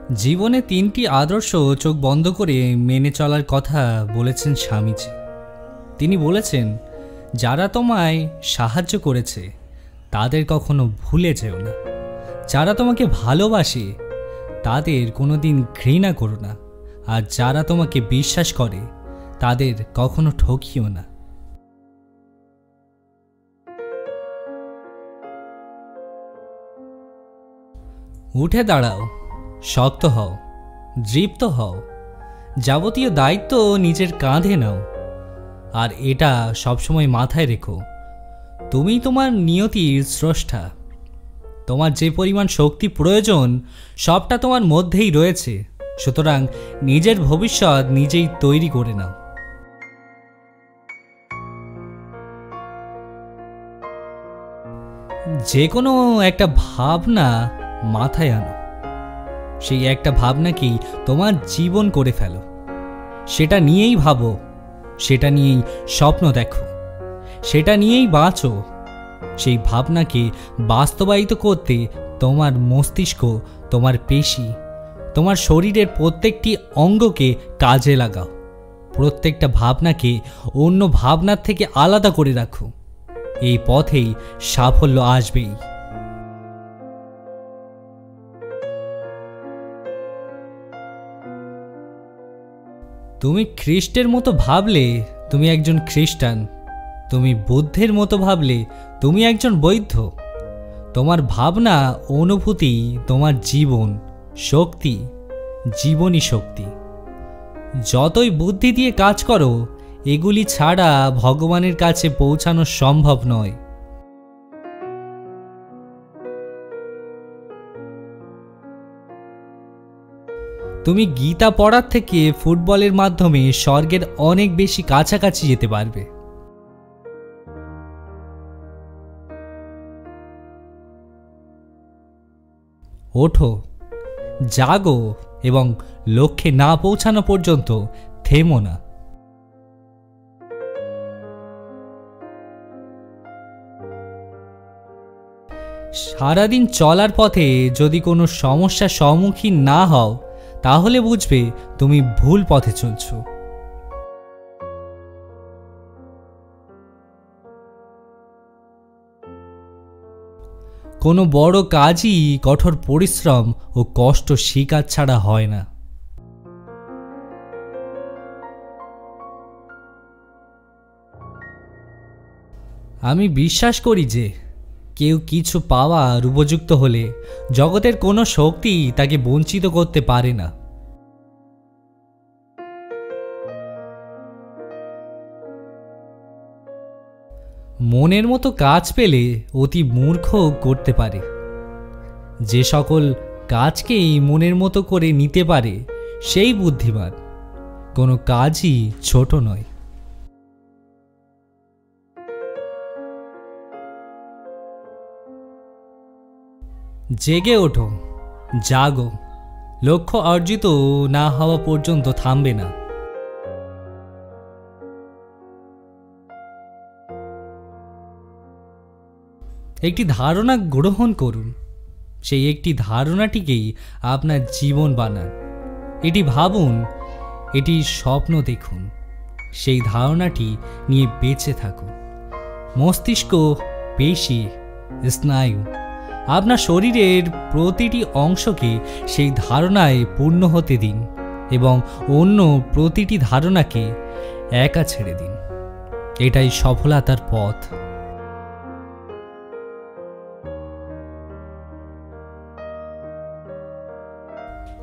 জীবনে তিনটি আদর্শ চোখ বন্ধ করে মেনে চলার কথা বলেছেন স্বামীজি। তিনি বলেছেন, যারা তোমায় সাহায্য করেছে তাদের কখনো ভুলে যেও না, যারা তোমাকে ভালোবাসে তাদের কোনোদিন ঘৃণা করো না, আর যারা তোমাকে বিশ্বাস করে তাদের কখনো ঠকিও না। উঠে দাঁড়াও, শক্ত হও, দৃপ্ত হও, যাবতীয় দায়িত্ব নিজের কাঁধে নাও, আর এটা সবসময় মাথায় রেখো, তুমি তোমার নিয়তির স্রষ্টা। তোমার যে পরিমাণ শক্তি প্রয়োজন সবটা তোমার মধ্যেই রয়েছে, সুতরাং নিজের ভবিষ্যৎ নিজেই তৈরি করে নাও। যে কোনো একটা ভাবনা মাথায় আনো, সেই একটা ভাবনাকেই তোমার জীবন করে ফেলো, সেটা নিয়েই ভাবো, সেটা নিয়েই স্বপ্ন দেখো, সেটা নিয়েই বাঁচো। সেই ভাবনাকে বাস্তবায়িত করতে তোমার মস্তিষ্ক, তোমার পেশি, তোমার শরীরের প্রত্যেকটি অঙ্গকে কাজে লাগাও। প্রত্যেকটা ভাবনাকে অন্য ভাবনার থেকে আলাদা করে রাখো। এই পথেই সাফল্য আসবেই। তুমি খ্রিস্টের মতো ভাবলে তুমি একজন খ্রিস্টান, তুমি বুদ্ধের মতো ভাবলে তুমি একজন বৌদ্ধ। তোমার ভাবনা, অনুভূতি তোমার জীবন, শক্তি, জীবনী শক্তি। যতই বুদ্ধি দিয়ে কাজ করো, এগুলি ছাড়া ভগবানের কাছে পৌঁছানো সম্ভব নয়। তুমি গীতা পড়ার থেকে ফুটবলের মাধ্যমে স্বর্গের অনেক বেশি কাছাকাছি যেতে পারবে। ওঠো, জাগো এবং লক্ষ্যে না পৌঁছানো পর্যন্ত থেমো না। সারাদিন চলার পথে যদি কোনো সমস্যার সম্মুখীন না হও, তাহলে বুঝবে তুমি ভুল পথে চলছো। কোনো বড় কাজই কঠোর পরিশ্রম ও কষ্ট স্বীকার ছাড়া হয় না। আমি বিশ্বাস করি যে কেউ কিছু পাওয়ার উপযুক্ত হলে জগতের কোনো শক্তি তাকে বঞ্চিত করতে পারে না। মনের মতো কাজ পেলে অতি মূর্খ করতে পারে। যে সকল কাজকেই মনের মতো করে নিতে পারে সেই বুদ্ধিমান। কোনো কাজই ছোট নয়। জেগে ওঠো, জাগো, লক্ষ্য অর্জিত না হওয়া পর্যন্ত থামবে না। একটি ধারণা গ্রহণ করুন, সেই একটি ধারণাটিকেই আপনার জীবন বানান। এটি ভাবুন, এটি স্বপ্ন দেখুন, সেই ধারণাটি নিয়ে বেঁচে থাকুন। মস্তিষ্ক, পেশি, স্নায়ু, আপনার শরীরের প্রতিটি অংশকে সেই ধারণায় পূর্ণ হতে দিন এবং অন্য প্রতিটি ধারণাকে একা ছেড়ে দিন। এটাই সফলতার পথ।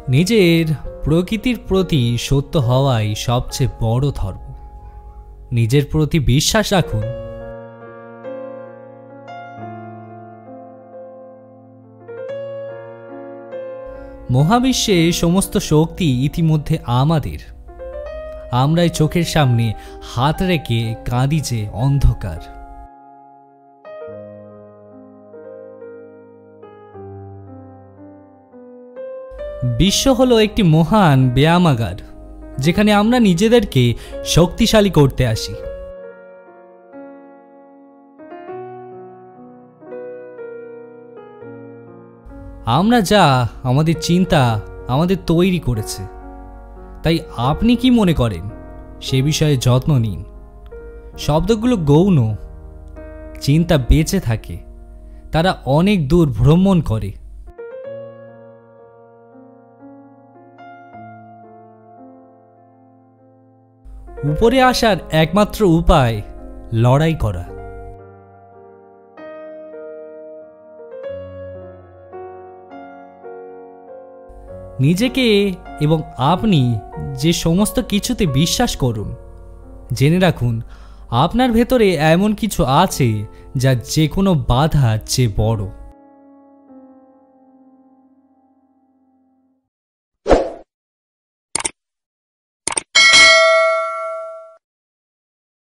নিজের প্রকৃতির প্রতি সত্য হওয়াই সবচেয়ে বড় ধর্ম। নিজের প্রতি বিশ্বাস রাখুন। মহাবিশ্বে সমস্ত শক্তি ইতিমধ্যে আমাদের। আমরাই চোখের সামনে হাত রেখে কাঁদি যে অন্ধকার। বিশ্ব হলো একটি মহান ব্যায়ামাগার, যেখানে আমরা নিজেদেরকে শক্তিশালী করতে আসি। আমরা যা আমাদের চিন্তা আমাদের তৈরি করেছে। তাই আপনি কি মনে করেন সে বিষয়ে যত্ন নিন। শব্দগুলো গৌণ, চিন্তা বেঁচে থাকে, তারা অনেক দূর ভ্রমণ করে। উপরে আসার একমাত্র উপায় লড়াই করা। নিজেকে এবং আপনি যে সমস্ত কিছুতে বিশ্বাস করুন, জেনে রাখুন আপনার ভেতরে এমন কিছু আছে যা যে কোনো বাধার চেয়ে বড়।